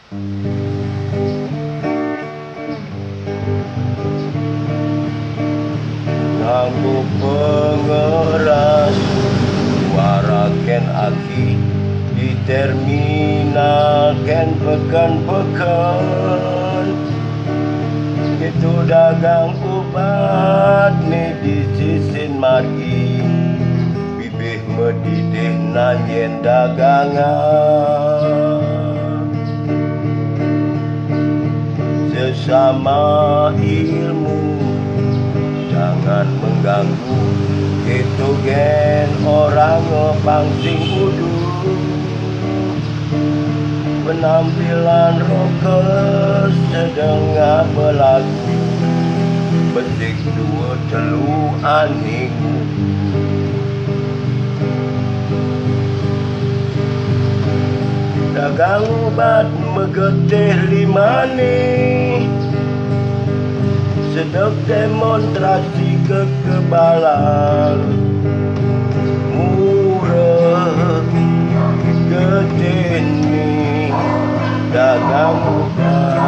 Nganggo pengeras suara ken aki di terminal ken pekan-pekan. Itu dagang obat medisisin margi bibih medidih nanyen dagangan. Sesama ilmu jangan mengganggu, itu gen orang ngepangsing udu. Penampilan rockers sedengah berlagu, betik dua telu aniku. Dagang obat megetih limane, sedek demonstrasi kekebalan. Murah getih ni dagang obat.